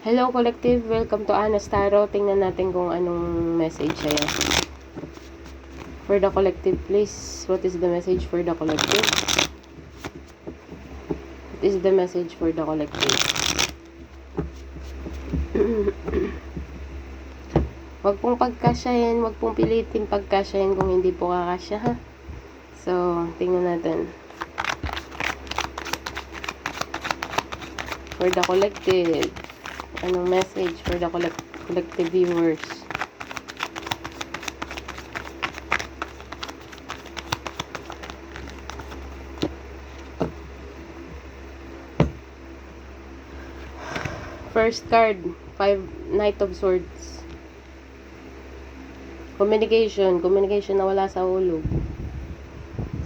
Hello collective, welcome to Anna's Tarot. Tingnan natin kung anong message sa'yo. For the collective, please. What is the message for the collective? What is the message for the collective? Wag pong pagkasyahin, wag pong pilitin pagkasyahin kung hindi po kakasya, ha? So, tingnan natin. For the collective, anong message for the collective viewers? First card, Knight of Swords. Communication na wala sa hulog.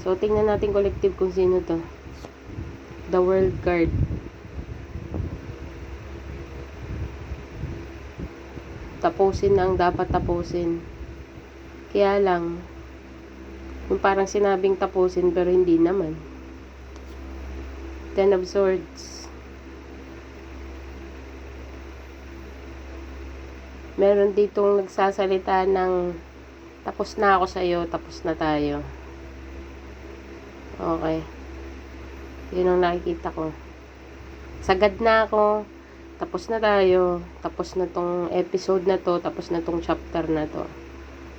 So, tingnan natin collective kung sino to. The World card. Tapusin na ang dapat tapusin. Kaya lang, yung parang sinabing tapusin pero hindi naman. Ten of Swords. Meron ditong nagsasalita ng tapos na ako sa'yo, tapos na tayo. Okay. Yun ang nakikita ko. Sagad na ako, tapos na tayo, tapos na tong episode na to, tapos na tong chapter na to.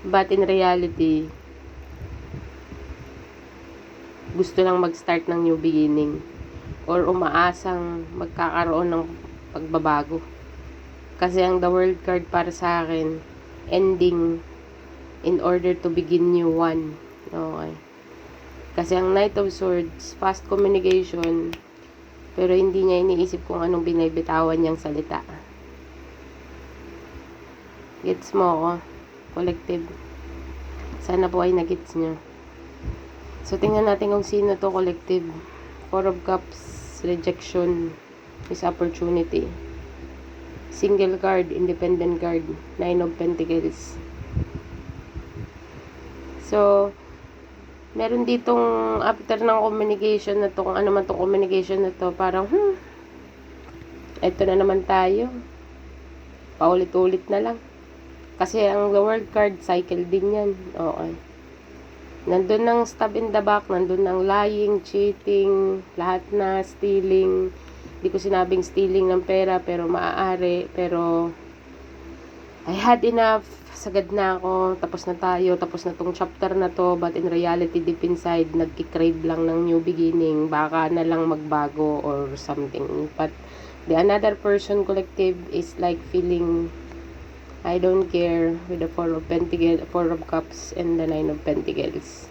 But in reality, gusto lang mag-start ng new beginning or umaasang magkakaroon ng pagbabago. Kasi ang The World card para sa akin, ending in order to begin new one. Okay. Kasi ang Knight of Swords, fast communication, pero hindi niya iniisip kung anong binibitawan niyang salita. Gets mo ako, collective? Sana po ay nagets niyo. So, tingnan natin kung sino to collective. Four of Cups, rejection, is opportunity. Single card, independent card, Nine of Pentacles. So, meron ditong after ng communication na to, kung ano man tong communication na to, parang, eto na naman tayo. Paulit-ulit na lang. Kasi ang The World card, cycle din yan. Okay. Nandun ng stab in the back, nandun ng lying, cheating, lahat na, stealing. Hindi ko sinabing stealing ng pera, pero maaari. Pero, I had enough. Sagad na ako. Tapos na tayo. Tapos na tong chapter na to. But in reality, deep inside, nagkikrave lang ng new beginning. Baka na lang magbago or something. But, the another person collective is like feeling, I don't care, with the Four of Pentacles, Four of Cups, and the Nine of Pentacles.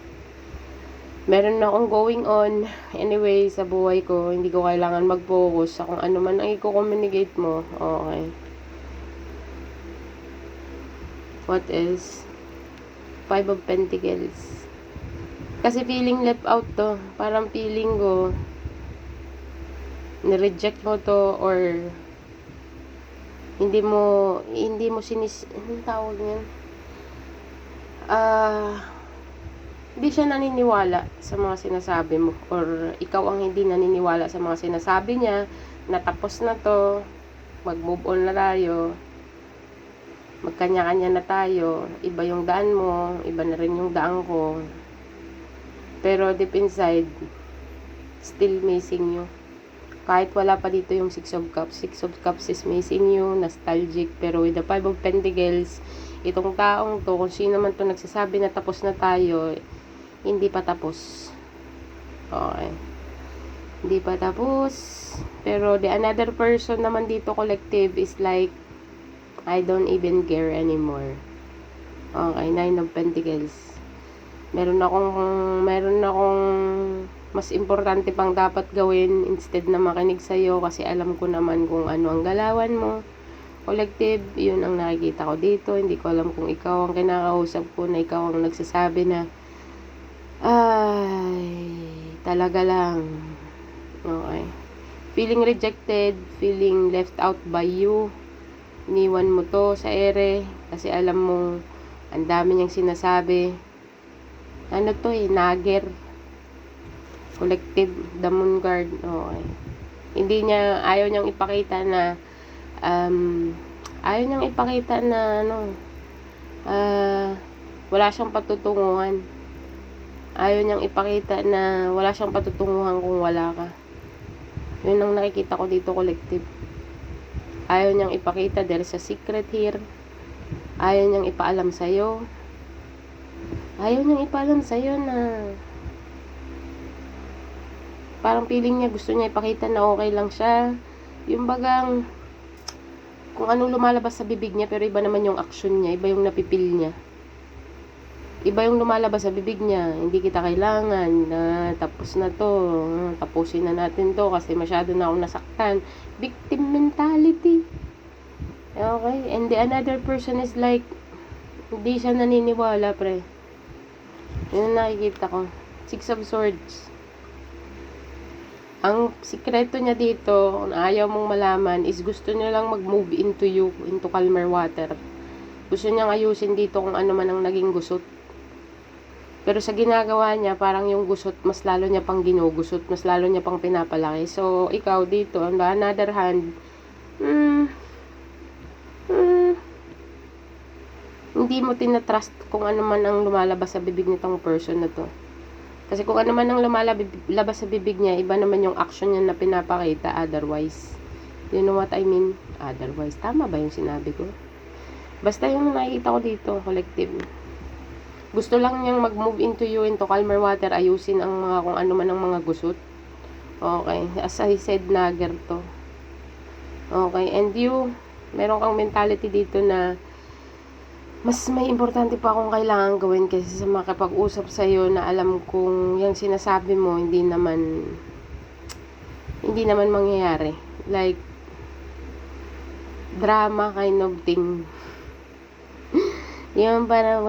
Meron na akong going on. Anyway, sa buhay ko, hindi ko kailangan mag-focus sa kung ano man ang i-communicate mo. Okay. What else? Five of Pentacles. Kasi feeling left out to. Parang feeling ko, nireject mo to or hindi mo anong tawag niyan? Hindi siya naniniwala sa mga sinasabi mo or ikaw ang hindi naniniwala sa mga sinasabi niya, natapos na to, mag-move on na tayo, magkanya-kanya na tayo, iba yung daan mo, iba na rin yung daan ko, pero deep inside, still missing you. Kahit wala pa dito yung Six of Cups is missing you, nostalgic, pero with the Five of Pentacles, itong taong to, kung sino man to nagsasabi na tapos na tayo, hindi pa tapos. Okay. Hindi pa tapos. Pero the another person naman dito collective is like, I don't even care anymore. Okay, Nine of Pentacles. Meron akong mas importante pang dapat gawin instead na makinig sa'yo kasi alam ko naman kung ano ang galawan mo. Collective, yun ang nakikita ko dito. Hindi ko alam kung ikaw ang kinakausap ko na ikaw ang nagsasabi na ay, talaga lang. Okay. Feeling rejected, feeling left out by you. Iniwan mo to sa ere kasi alam mo ang dami niyang sinasabi. Ano to nagger. Collective, the Moon card. Okay. Hindi niya, ayaw niyang ipakita na Ayaw niyang ipakita na wala siyang patutunguhan. Ayaw niyang ipakita na wala siyang patutunguhan kung wala ka. Yun ang nakikita ko dito, collective. Ayaw niyang ipakita, there's a secret here. Ayaw niyang ipaalam sa'yo. Ayaw niyang ipaalam sa'yo na parang feeling niya, gusto niya ipakita na okay lang siya. Yung bagang kung anong lumalabas sa bibig niya, pero iba naman yung action niya, iba yung napipil niya. Iba yung lumalabas sa bibig niya, hindi kita kailangan, tapos na to, tapusin na natin to kasi masyado na akong nasaktan. Victim mentality. Okay, and the another person is like, hindi siya naniniwala, pre. Yun ang nakikita ko. Six of Swords. Ang sikreto niya dito, na ayaw mong malaman, is gusto niya lang mag-move into you, into calmer water. Gusto niyang ayusin dito kung ano man ang naging gusot. Pero sa ginagawa niya, parang yung gusot, mas lalo niya pang ginugusot, mas lalo niya pang pinapalaki. So, ikaw dito, on the another hand, hindi mo tinatrust kung ano man ang lumalabas sa bibig nitong person na to. Kasi kung ano man ang lumalabas sa bibig niya, iba naman yung action niya na pinapakita otherwise. You know what I mean? Otherwise. Tama ba yung sinabi ko? Basta yung nakikita ko dito, collective. Gusto lang niyang mag-move into you, into calmer water, ayusin ang mga kung ano man ang mga gusot. Okay. As I said, nagger to. Okay. And you, meron kang mentality dito na mas may importante pa akong kailangan gawin kasi sa makipag-usap sa'yo na alam kong yung sinasabi mo hindi naman mangyayari. Like, drama kind of thing. Yung parang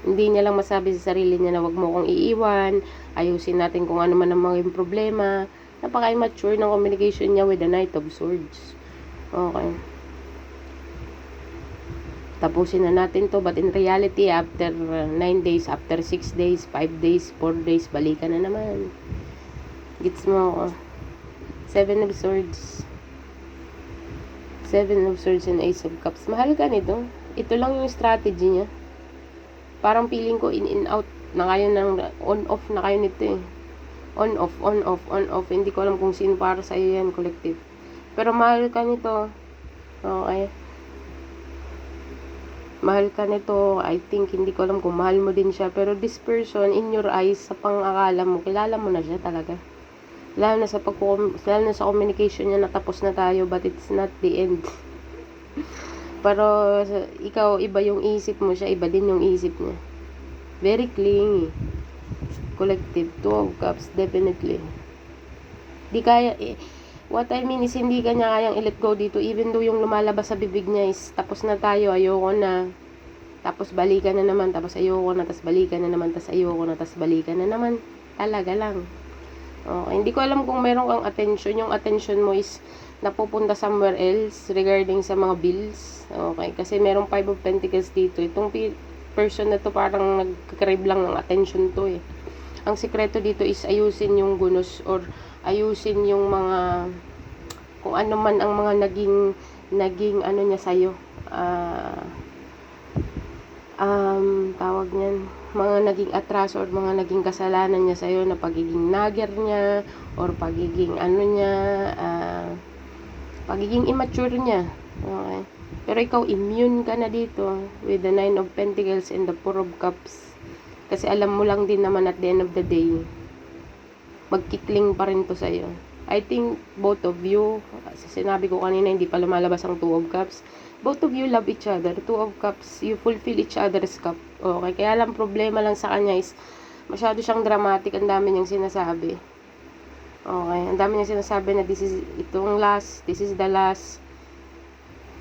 hindi niya lang masabi sa sarili niya na wag mo kong iiwan, ayusin natin kung ano man ang mga problema. Napaka-immature ng communication niya with the Knight of Swords. Okay. Tapusin na natin to, but in reality, after 9 days, after 6 days, 5 days, 4 days, balikan na naman. Gets mo ako? 7 of Swords. 7 of Swords and Ace of Cups. Mahal ka nito. Ito lang yung strategy niya. Parang feeling ko in out na kayo ng on-off na kayo nito eh. On-off, on-off, on-off. Hindi ko alam kung sino para sa iyo yan, collective. Pero mahal ka nito. Okay. Mahal ka nito. I think, hindi ko alam kung mahal mo din siya. Pero this person, in your eyes, sa pang-akala mo, kilala mo na siya talaga. Lalo na sa communication niya, natapos na tayo, but it's not the end. Pero, ikaw, iba yung isip mo, siya iba din yung isip niya. Very clingy. Collective. 2 of Cups, definitely. Di kaya, what I mean is, hindi ka niya kayang i-let go dito, even though yung lumalabas sa bibig niya is, tapos na tayo, ayoko na. Tapos balikan na naman, tapos ayoko na, tapos balikan na naman, tapos ayoko na, tapos balikan na naman. Talaga lang. Okay, hindi ko alam kung meron kang attention. Yung attention mo is napupunta somewhere else regarding sa mga bills. Okay, kasi merong 5 of Pentacles dito. Itong person na to parang nagkakrib lang ng attention to eh. Ang sikreto dito is ayusin yung gunos or ayusin yung mga kung ano man ang mga naging ano niya sa'yo. Tawag niyan, mga naging atraso or mga naging kasalanan niya sa'yo na pagiging nagger niya or pagiging ano niya, pagiging immature niya. Okay. Pero ikaw, immune ka na dito with the 9 of Pentacles and the 4 of Cups. Kasi alam mo lang din naman at the end of the day, magkikling pa rin to sa'yo. I think both of you, sinabi ko kanina, hindi pa lumalabas ang 2 of Cups. Both of you love each other. 2 of Cups, you fulfill each other's cup. Okay, kaya lang problema lang sa kanya is masyado siyang dramatic, ang dami niyang sinasabi. Okay, ang dami niyang sinasabi na this is the last.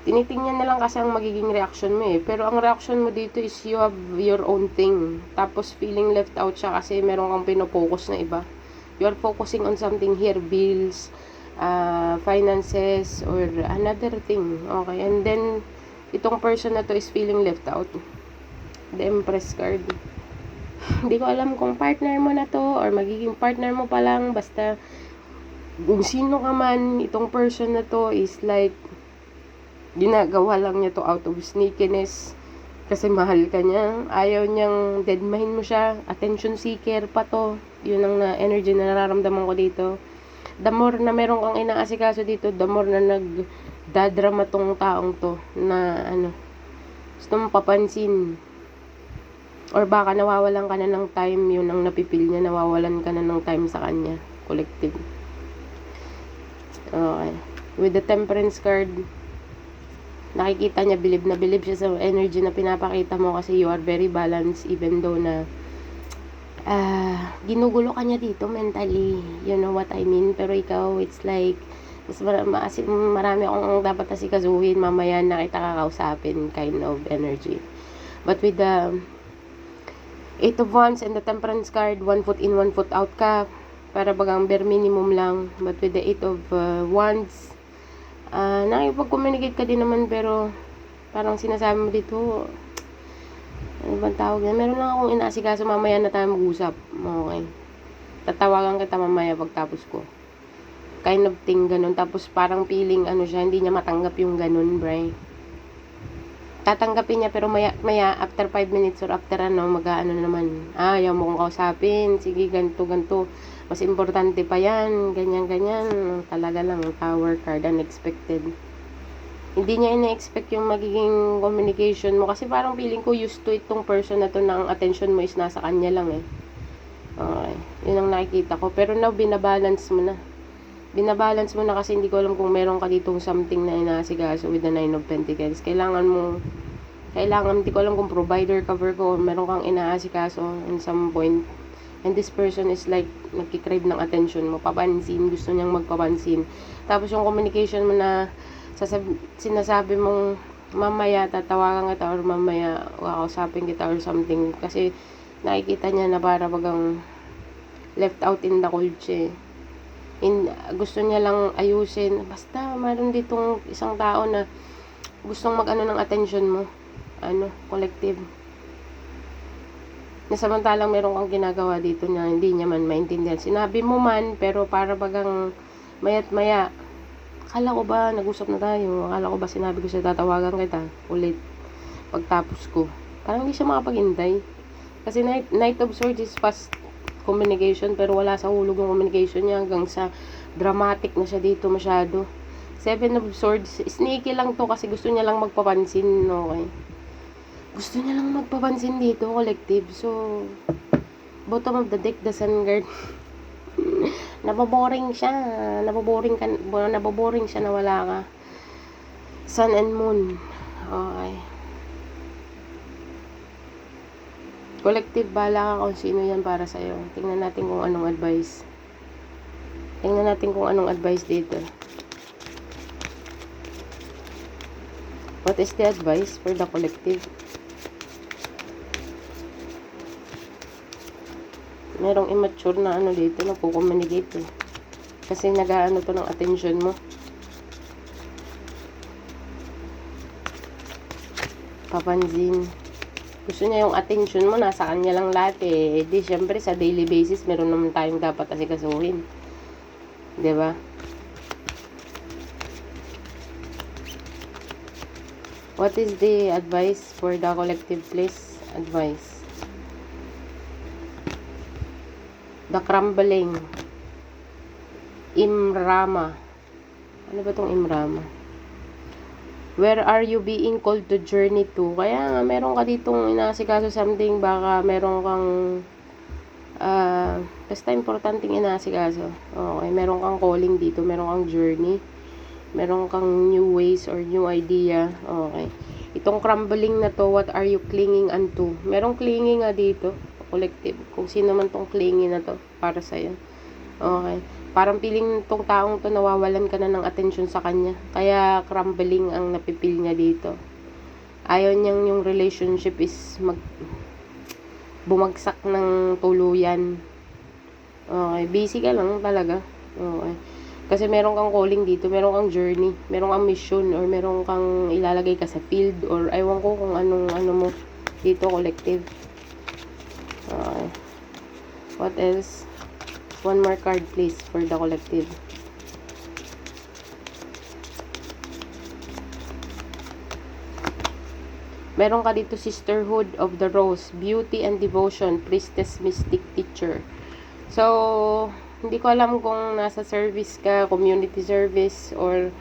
Tinitingnan na lang kasi ang magiging reaction mo eh. Pero ang reaction mo dito is you have your own thing. Tapos feeling left out siya kasi meron kang pinopokus na iba. You are focusing on something here, bills, finances, or another thing. Okay, and then, itong person na to is feeling left out. The Empress card. Hindi ko alam kung partner mo na to, or magiging partner mo pa lang, basta, kung sino ka man, itong person na to is like, ginagawa lang niya to out of sneakiness. Kasi mahal ka niya. Ayaw niyang deadmine mo siya. Attention seeker pa to. Yun ang energy na nararamdaman ko dito. The more na meron kang inaasikaso dito, the more na nagdadrama tong taong to. Na gusto mong papansin. Or baka nawawalan ka na ng time, yun ang napipil niya. Nawawalan ka na ng time sa kanya. Collective. Okay. With the Temperance card, nakikita niya, bilib na bilib siya sa energy na pinapakita mo kasi you are very balanced even though na ginugulo ka niya dito mentally. You know what I mean? Pero ikaw, it's like, mas marami akong dapat asikasuhin. Mamaya na kita kakausapin kind of energy. But with the 8 of Wands and the Temperance card, 1 foot in, 1 foot out ka. Para bagang bare minimum lang. But with the 8 of Wands, nakipag-communicate ka din naman pero parang sinasabi mo dito, ano bang tawag na? Meron lang akong inaasikaso, mamaya na tayo mag-usap. Okay. Tatawagan kita mamaya pagtapos ko. Kind of thing, ganun. Tapos parang feeling, siya, hindi niya matanggap yung ganun, Bray. Tatanggapin niya pero maya after 5 minutes or after mag-aano naman. Ayaw mo kong kausapin. Sige, ganito. Mas importante pa yan. Ganyan. Talaga lang. Tower card. Unexpected. Hindi niya ina-expect yung magiging communication mo. Kasi parang feeling ko used to itong person na to na ang attention mo is nasa kanya lang eh. Okay. Yun ang nakikita ko. Pero now, binabalance mo na. Binabalance mo na kasi hindi ko alam kung meron ka ditong something na inaasikaso with the 9 of Pentacles. Hindi ko alam kung provider cover ko, meron kang inaasikaso in some point. And this person is like, nagkikrave ng attention mo, papansin, gusto niyang magpapansin. Tapos yung communication mo na sinasabi mong mamaya tatawagan kita or mamaya kakausapin kita or something. Kasi nakikita niya na para bagang left out in the cold siya. Gusto niya lang ayusin. Basta, mayroon ditong isang tao na gustong ng attention mo. Collective. Nasamantalang meron kang ginagawa dito na hindi niya man maintindihan. Sinabi mo man, pero para bagang mayat maya. Akala ko ba, nag-usap na tayo. Akala ko ba sinabi ko siya, tatawagan kita ulit pagtapos ko. Parang hindi siya makapag-intay. Kasi Knight of Swords is fast communication pero wala sa hulog yung communication niya hanggang sa dramatic na siya dito masyado. 7 of Swords, sneaky lang to kasi gusto niya lang magpapansin, okay? Gusto niya lang magpapansin dito, collective. So, bottom of the deck, the Sun card. Naboboring siya. Naboboring siya na wala ka. Sun and Moon. Okay. Collective, bala ka kung sino yan para sa'yo. Tingnan natin kung anong advice. Dito. What is the advice for the collective? Merong immature na dito, nagko-communicate eh. Kasi nag-aano to ng attention mo. Papansin. Gusto niya yung attention mo, nasa kanya lang lahat eh. Di, syempre, sa daily basis, meron naman tayong dapat asikasuhin. Diba? What is the advice for the collective, please? Advice. The Crumbling. Imrama. Ano ba tong Imrama? Where are you being called to journey to? Kaya nga, meron ka ditong inaasikaso something, baka meron kang basta importanteng inaasikaso. Okay, meron kang calling dito, meron kang journey, meron kang new ways or new idea. Okay. Itong crumbling na to, what are you clinging unto? Merong clinging nga dito, collective. Kung sino man tong clinging na to, para sa'yo. Okay. Parang feeling tong taong to nawawalan ka na ng attention sa kanya. Kaya crumbling ang napipil niya dito. Ayaw niyang yung relationship is bumagsak ng tuluyan. Okay. Busy ka lang talaga. Okay. Kasi meron kang calling dito, meron kang journey, meron kang mission, or meron kang ilalagay ka sa field, or aywan ko kung anong mo dito, collective. Okay. What else? One more card please for the collective. Meron ka dito Sisterhood of the Rose, Beauty and Devotion, Priestess, Mystic, Teacher. So, hindi ko alam kung nasa service ka, community service, or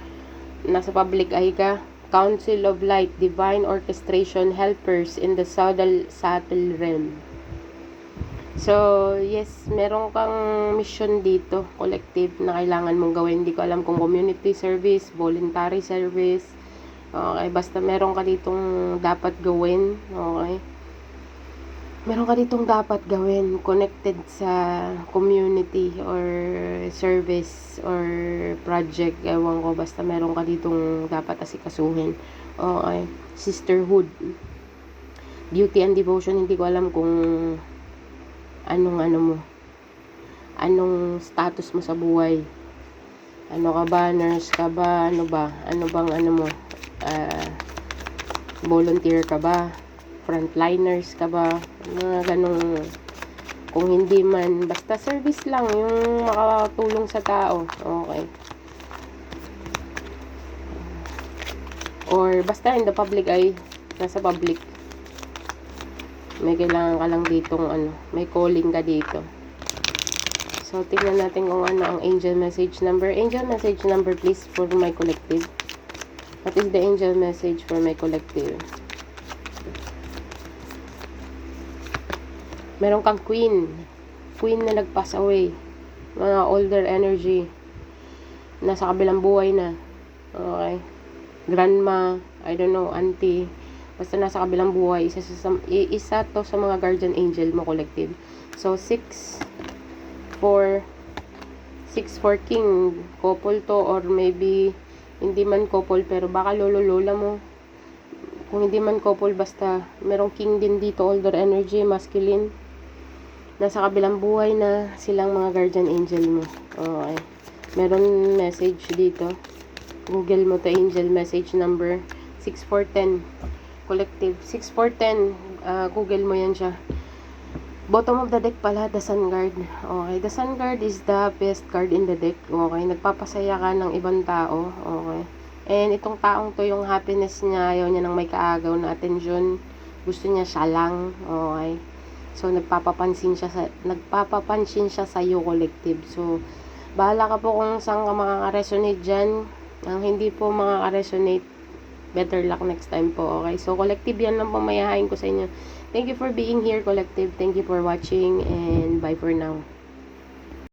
nasa public eye ka. Council of Light, Divine Orchestration, Helpers in the subtle realm. So, yes, meron kang mission dito, collective, na kailangan mong gawin. Hindi ko alam kung community service, voluntary service. Okay, basta meron ka ditong dapat gawin. Okay. Meron ka ditong dapat gawin connected sa community or service or project. Ewan ko, basta meron ka ditong dapat asikasuhin. Okay. Sisterhood. Beauty and Devotion, hindi ko alam kung anong status mo sa buhay. Ano ka ba? Nurse ka ba? Ano ba? Ano bang mo? Volunteer ka ba? Frontliners ka ba? Mga ganong, kung hindi man, basta service lang, yung makatulong sa tao. Okay. Or basta in the public eye, nasa public. May kailangan ka lang ditong may calling ka dito. So, tingnan natin kung ano ang angel message number. Angel message number please for my collective. What is the angel message for my collective? Meron kang queen. Queen na nag-pass away. Mga older energy. Nasa kabilang buhay na. Okay. Grandma, I don't know, auntie. Basta nasa kabilang buhay. Isa to sa mga guardian angel mo, collective. So, 6 for king. Couple to, or maybe hindi man couple, pero baka lolo-lola mo. Kung hindi man couple, basta merong king din dito, older energy, masculine. Nasa kabilang buhay na silang mga guardian angel mo. Okay. Meron message dito. Google mo to, angel message number 6410. Collective 6410. Google mo yan siya. Bottom of the deck pala, the Sun Guard. Okay, the Sun Guard is the best card in the deck. Okay, nagpapasaya ka ng ibang tao. Okay. And itong taong to, yung happiness niya, ayaw niya ng may kaagaw na atensyon. Gusto niya siya lang. Okay. So, nagpapapansin siya sa iyo, collective. So, bahala ka po kung saan ka makaka-resonate dyan. Ang hindi po makaka-resonate, better luck next time po, okay? So, collective, yan lang po mayahain ko sa inyo. Thank you for being here, collective. Thank you for watching, and bye for now.